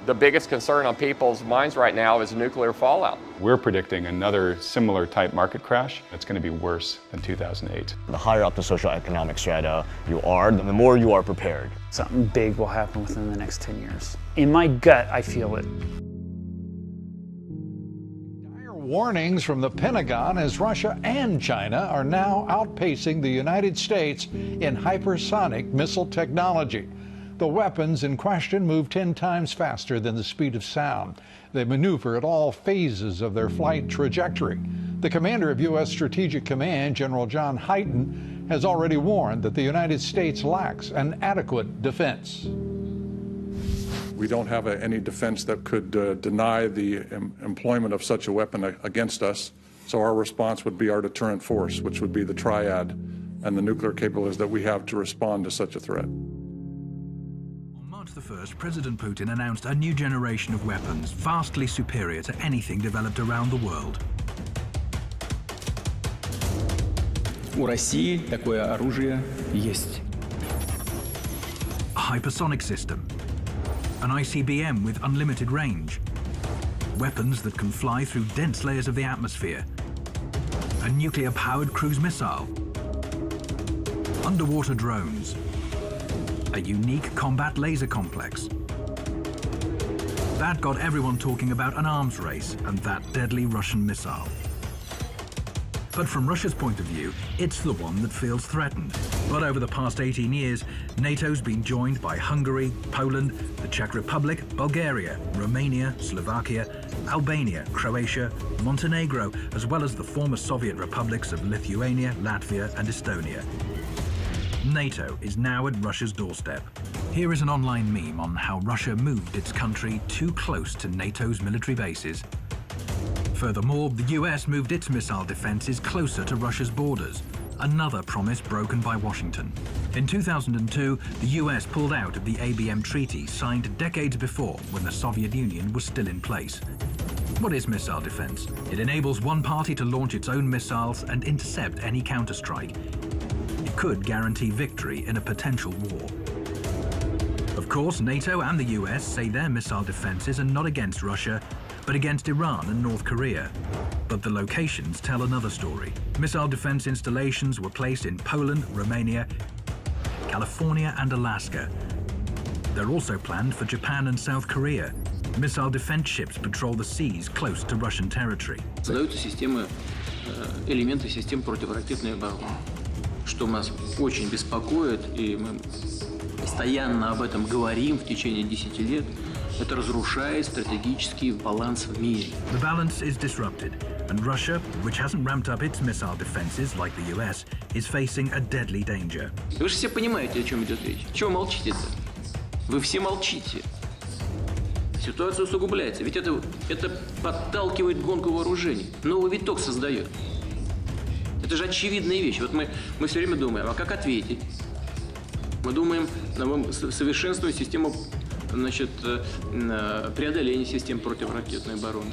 The biggest concern on people's minds right now is nuclear fallout. We're predicting another similar type market crash. It's going to be worse than 2008. The higher up the social economic strata you are, the more you are prepared. Something big will happen within the next 10 years. In my gut, I feel it. Warnings from the Pentagon as Russia and China are now outpacing the United States in hypersonic missile technology. The weapons in question move 10 times faster than the speed of sound. They maneuver at all phases of their flight trajectory. The commander of U.S. Strategic Command, General John Hyten, has already warned that the United States lacks an adequate defense. We don't have any defense that could deny the employment of such a weapon against us. So our response would be our deterrent force, which would be the triad and the nuclear capabilities that we have to respond to such a threat. On March the 1st, President Putin announced a new generation of weapons vastly superior to anything developed around the world. У России такое оружие есть. A hypersonic system. An ICBM with unlimited range, weapons that can fly through dense layers of the atmosphere, a nuclear-powered cruise missile, underwater drones, a unique combat laser complex. That got everyone talking about an arms race and that deadly Russian missile. But from Russia's point of view, it's the one that feels threatened. But over the past 18 years, NATO's been joined by Hungary, Poland, the Czech Republic, Bulgaria, Romania, Slovakia, Albania, Croatia, Montenegro, as well as the former Soviet republics of Lithuania, Latvia, and Estonia. NATO is now at Russia's doorstep. Here is an online meme on how Russia moved its country too close to NATO's military bases. Furthermore, the US moved its missile defenses closer to Russia's borders, another promise broken by Washington. In 2002, the US pulled out of the ABM treaty signed decades before when the Soviet Union was still in place. What is missile defense? It enables one party to launch its own missiles and intercept any counterstrike. It could guarantee victory in a potential war. Of course, NATO and the US say their missile defenses are not against Russia, but against Iran and North Korea. But the locations tell another story. Missile defense installations were placed in Poland, Romania, California, and Alaska. They're also planned for Japan and South Korea. Missile defense ships patrol the seas close to Russian territory. Создаются системы, элементы систем противоракетной обороны, что нас очень беспокоит, и мы постоянно об этом говорим в течение 10 лет. Это разрушает стратегический баланс в мире. The balance is disrupted, and Russia, which hasn't ramped up its missile defenses like the US, is facing a deadly danger. Вы же все понимаете, о чем идет речь. Чего молчите-то? Вы все молчите. Ситуация усугубляется, ведь это подталкивает гонку вооружений, новый виток создает. Это же очевидная вещь. Вот мы все время думаем, а как ответить? Мы думаем, совершенствовать систему, значит, преодоления систем противоракетной обороны.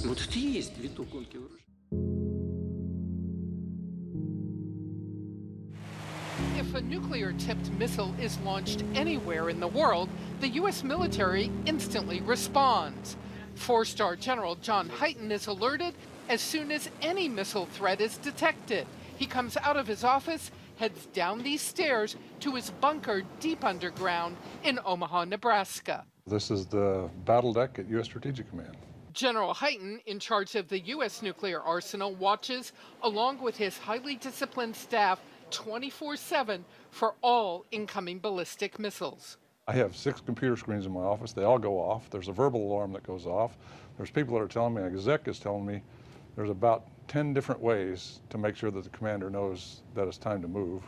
Вот это и есть виток гонки вооружений. If a nuclear-tipped missile is launched anywhere in the world, the U.S. military instantly responds. Four-star General John Hyten is alerted as soon as any missile threat is detected. He comes out of his office, heads down these stairs to his bunker deep underground in Omaha, Nebraska. This is the battle deck at U.S. Strategic Command. General Hyten, in charge of the U.S. nuclear arsenal, watches, along with his highly disciplined staff, 24/7 for all incoming ballistic missiles. I have 6 computer screens in my office. They all go off. There's a verbal alarm that goes off. There's people that are telling me, an exec is telling me, there's about 10 different ways to make sure that the commander knows that it's time to move.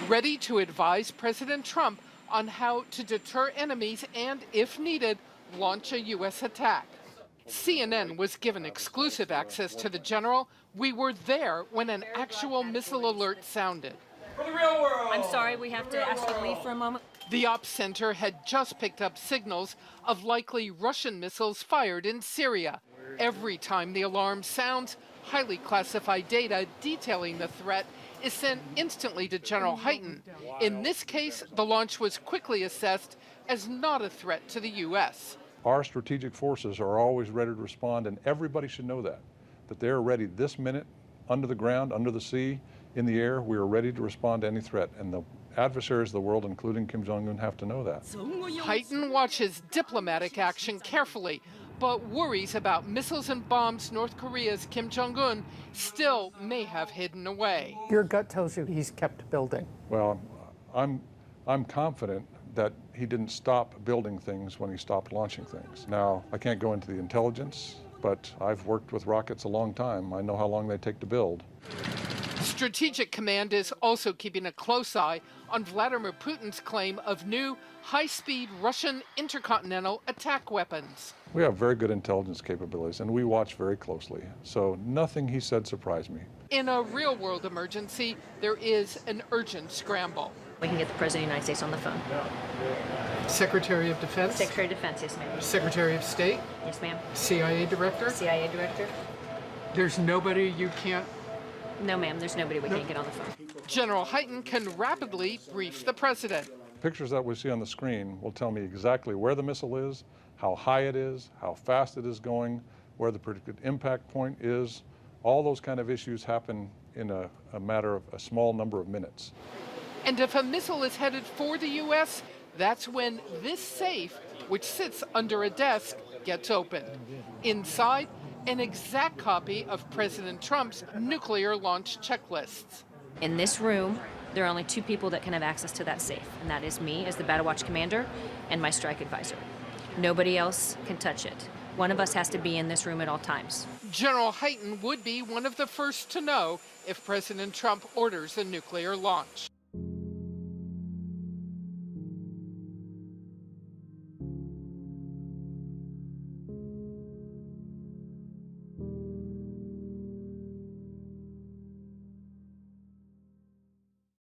Ready to advise President Trump on how to deter enemies and, if needed, launch a U.S. attack. CNN was given exclusive access to the general. We were there when an actual missile alert sounded. For the real world. I'm sorry, we have to ask you to leave for a moment. The ops center had just picked up signals of likely Russian missiles fired in Syria. Every time the alarm sounds, highly classified data detailing the threat is sent instantly to General Hyten. In this case, the launch was quickly assessed as not a threat to the U.S. Our strategic forces are always ready to respond, and everybody should know that they're ready this minute, under the ground, under the sea, in the air. We are ready to respond to any threat, and the adversaries of the world, including Kim Jong-un, have to know that. Hyten watches diplomatic action carefully, but worries about missiles and bombs North Korea's Kim Jong-un still may have hidden away. Your gut tells you he's kept building. Well, I'm confident that he didn't stop building things when he stopped launching things. Now, I can't go into the intelligence, but I've worked with rockets a long time. I know how long they take to build. Strategic Command is also keeping a close eye on Vladimir Putin's claim of new high-speed Russian intercontinental attack weapons. We have very good intelligence capabilities, and we watch very closely, so nothing he said surprised me. In a real-world emergency, there is an urgent scramble. We can get the President of the United States on the phone. Secretary of Defense? Secretary of Defense, yes, ma'am. Secretary of State? Yes, ma'am. CIA Director? CIA Director? There's nobody you can't... No, ma'am, there's nobody we can't get on the phone. General Hyten can rapidly brief the President. Pictures that we see on the screen will tell me exactly where the missile is, how high it is, how fast it is going, where the predicted impact point is. All those kind of issues happen in a matter of a small number of minutes. And if a missile is headed for the U.S., that's when this safe, which sits under a desk, gets opened. Inside, an exact copy of President Trump's nuclear launch checklists. In this room, there are only two people that can have access to that safe, and that is me as the Battle Watch Commander and my strike advisor. Nobody else can touch it. One of us has to be in this room at all times. General Hyten would be one of the first to know if President Trump orders a nuclear launch.